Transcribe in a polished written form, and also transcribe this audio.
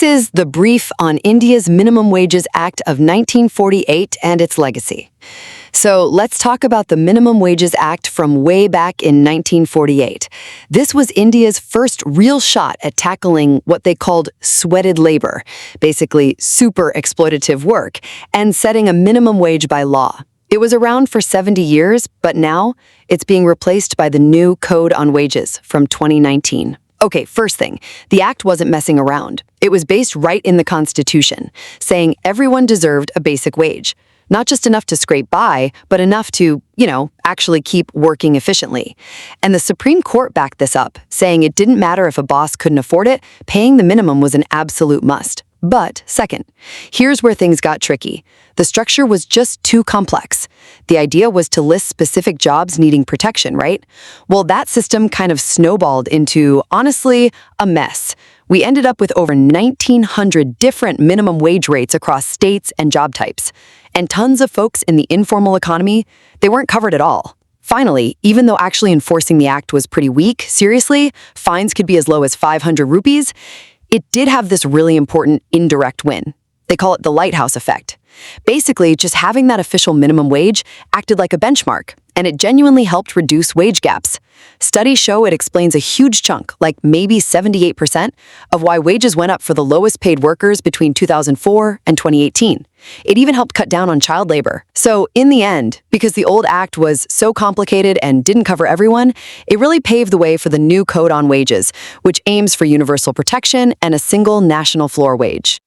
is the brief on India's Minimum Wages Act of 1948 and its legacy. So let's talk about the Minimum Wages Act from way back in 1948. This was India's first real shot at tackling what they called sweated labor, basically super exploitative work, and setting a minimum wage by law. It was around for 70 years, but now it's being replaced by the new Code on Wages from 2019. Okay, first thing, the act wasn't messing around. It was based right in the Constitution, saying everyone deserved a basic wage. Not just enough to scrape by, but enough to, actually keep working efficiently. And the Supreme Court backed this up, saying it didn't matter if a boss couldn't afford it, paying the minimum was an absolute must. But second, here's where things got tricky. The structure was just too complex. The idea was to list specific jobs needing protection, right? Well, that system kind of snowballed into, honestly, a mess. We ended up with over 1,900 different minimum wage rates across states and job types. And tons of folks in the informal economy, they weren't covered at all. Finally, even though actually enforcing the act was pretty weak, seriously, fines could be as low as 500 rupees, it did have this really important indirect win. They call it the lighthouse effect. Basically, just having that official minimum wage acted like a benchmark, and it genuinely helped reduce wage gaps. Studies show it explains a huge chunk, like maybe 78%, of why wages went up for the lowest paid workers between 2004 and 2018. It even helped cut down on child labor. So in the end, because the old act was so complicated and didn't cover everyone, it really paved the way for the new Code on Wages, which aims for universal protection and a single national floor wage.